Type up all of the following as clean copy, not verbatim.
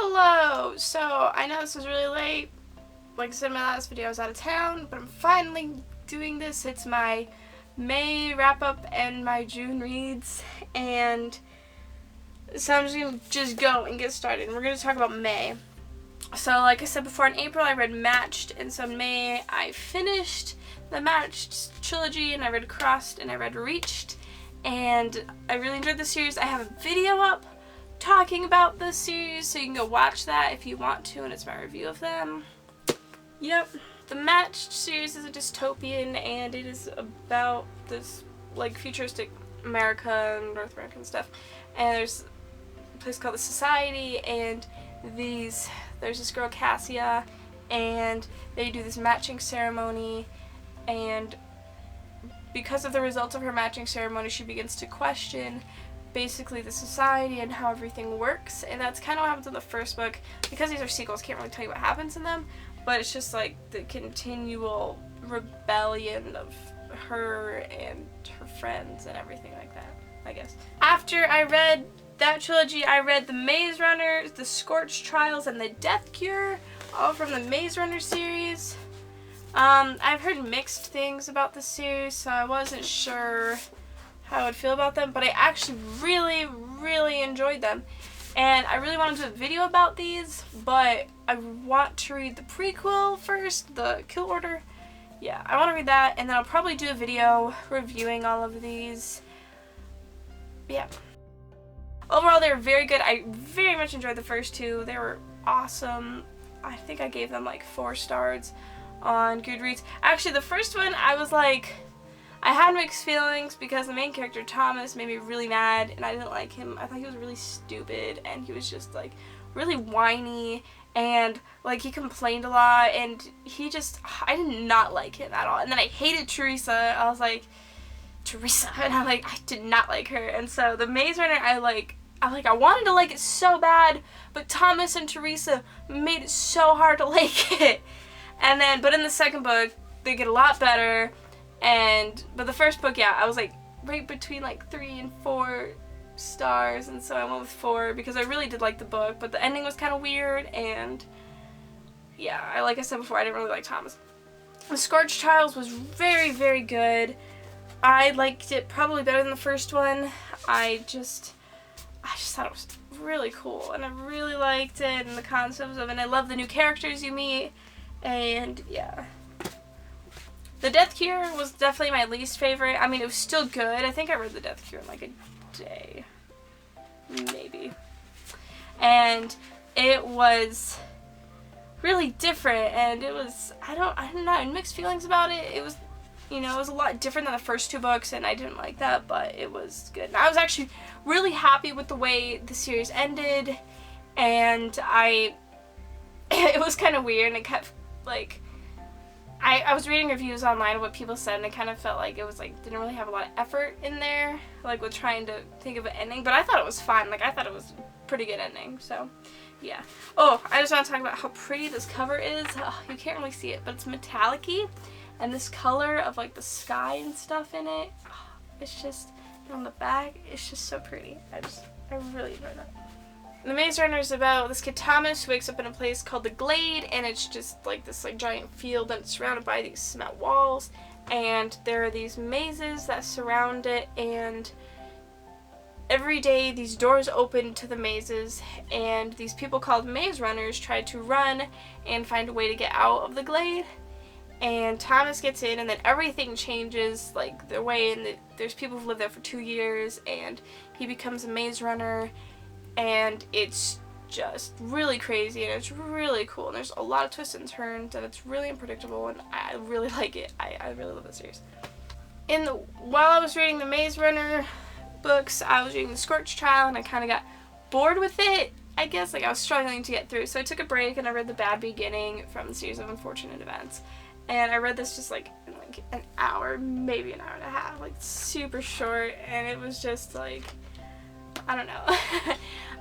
Hello! So, I know this is really late. Like I said in my last video, I was out of town, but I'm finally doing this. It's my May wrap-up and my June reads, and so I'm just going to go and get started. We're going to talk about May. So, like I said before, in April I read Matched, and so in May I finished the Matched trilogy, and I read Crossed, and I read Reached, and I really enjoyed the series. I have a video up talking about this series, so you can go watch that if you want to, and it's my review of them. Yep. The Matched series is a dystopian, and it is about this, like, futuristic America and North America and stuff, and there's a place called the Society, and there's this girl, Cassia, and they do this matching ceremony, and because of the results of her matching ceremony, she begins to question basically the society and how everything works, and that's kind of what happens in the first book. Because these are sequels, can't really tell you what happens in them, but it's just like the continual rebellion of her and her friends and everything like that, I guess. After I read that trilogy, I read The Maze Runner, The Scorched Trials, and The Death Cure, all from the Maze Runner series. I've heard mixed things about the series, so I wasn't sure how I would feel about them, but I actually really enjoyed them, and I really want to do a video about these, but I want to read the prequel first, the Kill Order. Yeah, I want to read that, and then I'll probably do a video reviewing all of these. Yeah. Overall, they were very good. I very much enjoyed the first two. They were awesome. I think I gave them like 4 stars on Goodreads. Actually, the first one, I was like, I had mixed feelings because the main character, Thomas, made me really mad, and I didn't like him. I thought he was really stupid, and he was just, like, really whiny, and, like, he complained a lot, and I did not like him at all. And then I hated Teresa. I was like, Teresa, and I did not like her. And so the Maze Runner, I wanted to like it so bad, but Thomas and Teresa made it so hard to like it. And then, but in the second book, they get a lot better. But the first book, yeah, I was like right between like 3 and 4 stars, and so I went with 4 because I really did like the book, but the ending was kind of weird, and yeah, like I said before, I didn't really like Thomas. The Scorched Trials was very good. I liked it probably better than the first one. I just thought it was really cool, and I really liked it, and the concepts of it, and I love the new characters you meet, and yeah. The Death Cure was definitely my least favorite. I mean, it was still good. I think I read The Death Cure in like a day. Maybe. And it was really different, and it was, I don't know, I had mixed feelings about it. It was, you know, it was a lot different than the first 2 books, and I didn't like that, but it was good. And I was actually really happy with the way the series ended, and it was kind of weird, and it kept, like, I was reading reviews online of what people said, and it kind of felt like it was like didn't really have a lot of effort in there, like with trying to think of an ending, but I thought it was fun. Like, I thought it was a pretty good ending, so yeah. Oh, I just want to talk about how pretty this cover is. Oh, you can't really see it, but it's metallic-y, and this color of like the sky and stuff in it, oh, it's just, on the back, it's just so pretty. I really enjoy that. The Maze Runner is about this kid Thomas who wakes up in a place called the Glade, and it's just like this like giant field that's surrounded by these cement walls, and there are these mazes that surround it, and every day these doors open to the mazes, and these people called Maze Runners try to run and find a way to get out of the Glade, and Thomas gets in, and then everything changes, like the way, and there's people who live there for 2 years, and he becomes a Maze Runner. And it's just really crazy, and it's really cool, and there's a lot of twists and turns, and it's really unpredictable, and I really like it. I really love this series. While I was reading the Maze Runner books, I was reading The Scorched Trial, and I kind of got bored with it, I guess. Like, I was struggling to get through, so I took a break, and I read The Bad Beginning from the Series of Unfortunate Events. And I read this just like in like an hour, maybe an hour and a half, like super short, and it was just like, I don't know.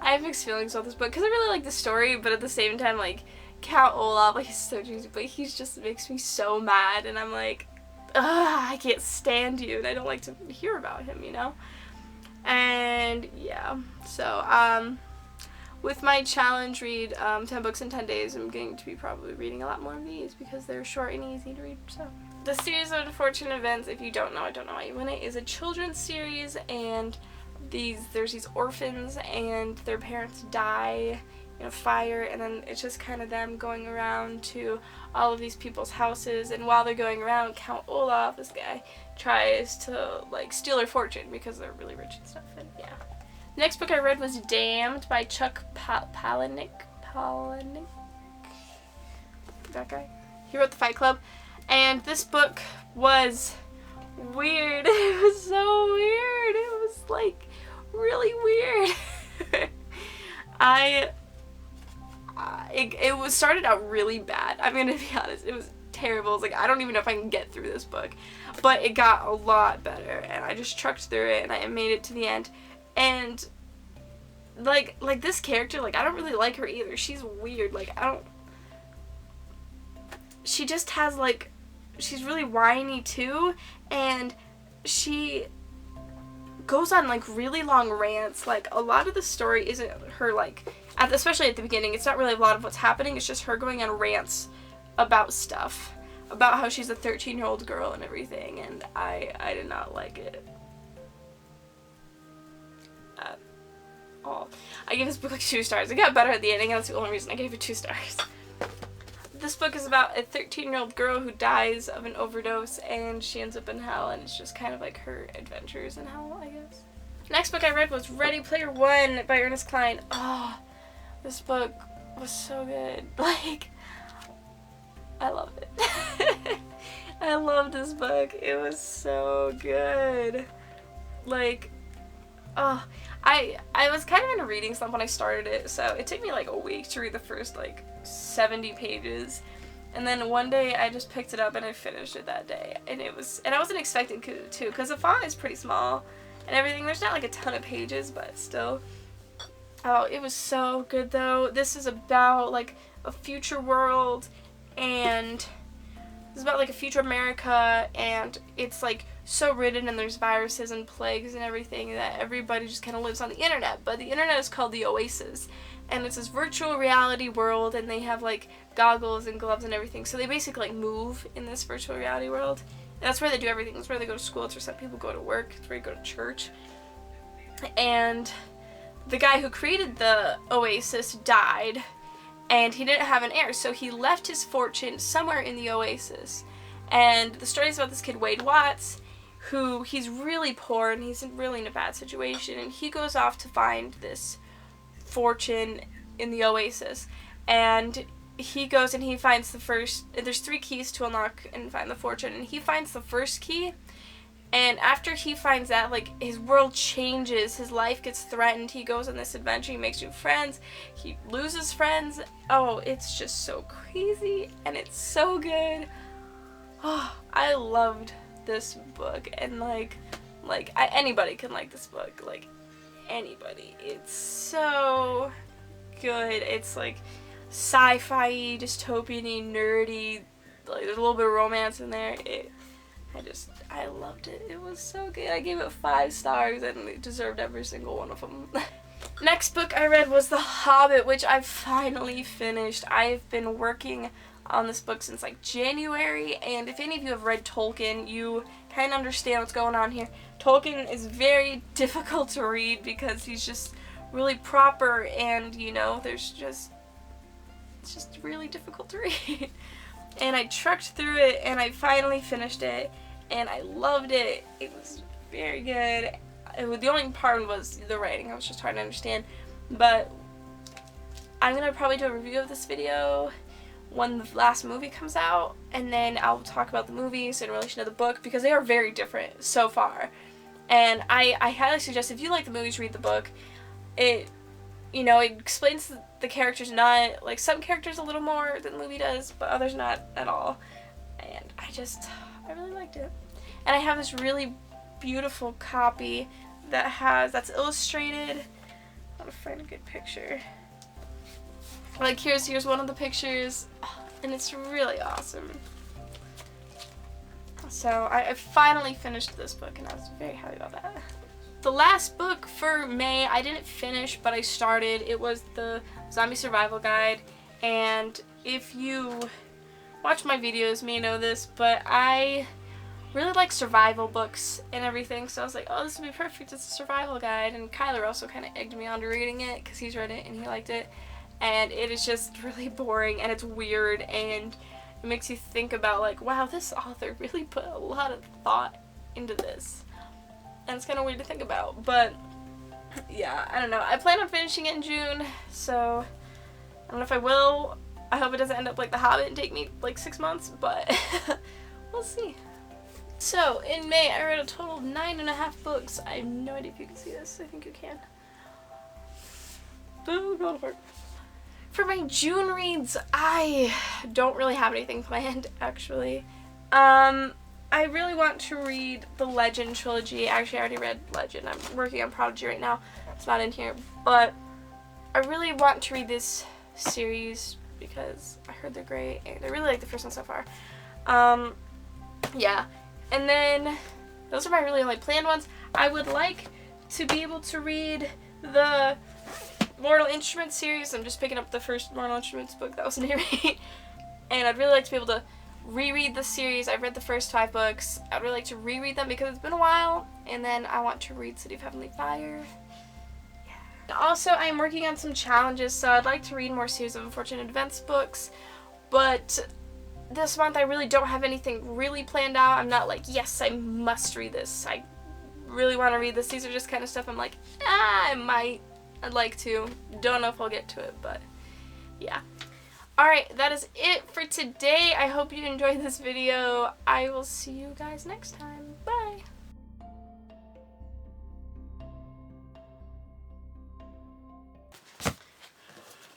I have mixed feelings about this book because I really like the story, but at the same time, like, Count Olaf, like, he's so juicy, but he's just makes me so mad, and I'm like, ugh, I can't stand you, and I don't like to hear about him, you know? And yeah, so, with my challenge read, 10 books in 10 days, I'm going to be probably reading a lot more of these because they're short and easy to read. So, the series of unfortunate events, if you don't know, I don't know why you win it, is a children's series, and there's these orphans and their parents die in a fire, and then it's just kind of them going around to all of these people's houses, and while they're going around, Count Olaf, this guy, tries to like steal their fortune because they're really rich and stuff. And yeah. Next book I read was Damned by Chuck Palahniuk. That guy. He wrote The Fight Club, and this book was weird. It was so weird. It was like really weird. It was started out really bad. I'm gonna be honest. It was terrible. I was like, I don't even know if I can get through this book, but it got a lot better, and I just trucked through it, and I made it to the end. And like this character, like I don't really like her either. She's weird. Like she just has like, she's really whiny too, and she goes on like really long rants. Like a lot of the story isn't her, like especially at the beginning, it's not really a lot of what's happening. It's just her going on rants about stuff, about how she's a 13-year-old girl and everything, and I did not like it at all. I gave this book like 2 stars. It got better at the ending, and that's the only reason I gave it 2 stars. This book is about a 13-year-old girl who dies of an overdose, and she ends up in hell, and it's just kind of like her adventures in hell, I guess. Next book I read was Ready Player One by Ernest Cline. Oh, this book was so good. Like, I love it. I loved this book. It was so good. Like, oh, I was kind of in a reading slump when I started it, so it took me like a week to read the first like 70 pages. And then one day I just picked it up and I finished it that day. And I wasn't expecting to, because the font is pretty small and everything. There's not like a ton of pages, but still. Oh, it was so good though. This is about like a future world, and it's about like a future America, and it's like so ridden, and there's viruses and plagues and everything, that everybody just kind of lives on the internet. But the internet is called the Oasis, and it's this virtual reality world, and they have like goggles and gloves and everything. So they basically like move in this virtual reality world. And that's where they do everything. That's where they go to school. It's where some people go to work. It's where you go to church. And the guy who created the Oasis died, and he didn't have an heir, so he left his fortune somewhere in the Oasis. And the story is about this kid, Wade Watts, who he's really poor and he's really in a bad situation, and he goes off to find this fortune in the Oasis. And he goes and he finds there's 3 keys to unlock and find the fortune, and he finds the first key. And after he finds that, like, his world changes, his life gets threatened, he goes on this adventure, he makes new friends, he loses friends. Oh, it's just so crazy, and it's so good. Oh, I loved this book, and anybody can like this book, like, anybody. It's so good. It's like sci-fi, dystopian-y, nerdy, like, there's a little bit of romance in there. I loved it. It was so good. I gave it 5 stars, and it deserved every single one of them. Next book I read was The Hobbit, which I finally finished. I've been working on this book since like January, and if any of you have read Tolkien, you kind of understand what's going on here. Tolkien is very difficult to read because he's just really proper, and you know, it's just really difficult to read. And I trucked through it, and I finally finished it, and I loved it. It was very good. The only part was the writing. I was just hard to understand. But I'm going to probably do a review of this video when the last movie comes out, and then I'll talk about the movies in relation to the book, because they are very different so far. And I highly suggest, if you like the movies, read the book. It explains the characters, not, like, some characters a little more than the movie does, but others not at all. And I really liked it. And I have this really beautiful copy that's illustrated. I want to find a good picture. Like, here's one of the pictures, and it's really awesome. So I finally finished this book, and I was very happy about that. the last book for May, I didn't finish, but I started. It was the Zombie Survival Guide, and if you watch my videos, you may know this, but I really like survival books and everything, so I was like, oh, this would be perfect. It's a survival guide, and Kyler also kind of egged me on to reading it because he's read it and he liked it, and it is just really boring, and it's weird, and it makes you think about, like, wow, this author really put a lot of thought into this. And it's kind of weird to think about, but yeah, I don't know. I plan on finishing it in June, so I don't know if I will. I hope it doesn't end up like The Hobbit and take me like 6 months, but we'll see. So, in May, I read a total of 9.5 books. I have no idea if you can see this. I think you can. Boom, roll apart. For my June reads, I don't really have anything planned, actually. I really want to read the Legend trilogy. Actually, I already read Legend. I'm working on Prodigy right now. It's not in here. But I really want to read this series because I heard they're great. And I really like the first one so far. Yeah. And then those are my really only planned ones. I would like to be able to read the Mortal Instruments series. I'm just picking up the first Mortal Instruments book that was near me. And I'd really like to be able to reread the series. I've read the first 5 books. I'd really like to reread them because it's been a while. And then I want to read City of Heavenly Fire. Yeah. Also, I'm working on some challenges, so I'd like to read more Series of Unfortunate Events books. But this month I really don't have anything really planned out. I'm not like, yes, I must read this. I really want to read this. These are just kind of stuff I'm like, I might. I'd like to. Don't know if I'll get to it, but yeah. Alright, that is it for today. I hope you enjoyed this video. I will see you guys next time. Bye!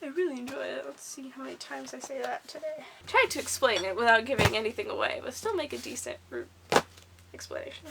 I really enjoy it. Let's see how many times I say that today. Tried to explain it without giving anything away, but still make a decent explanation.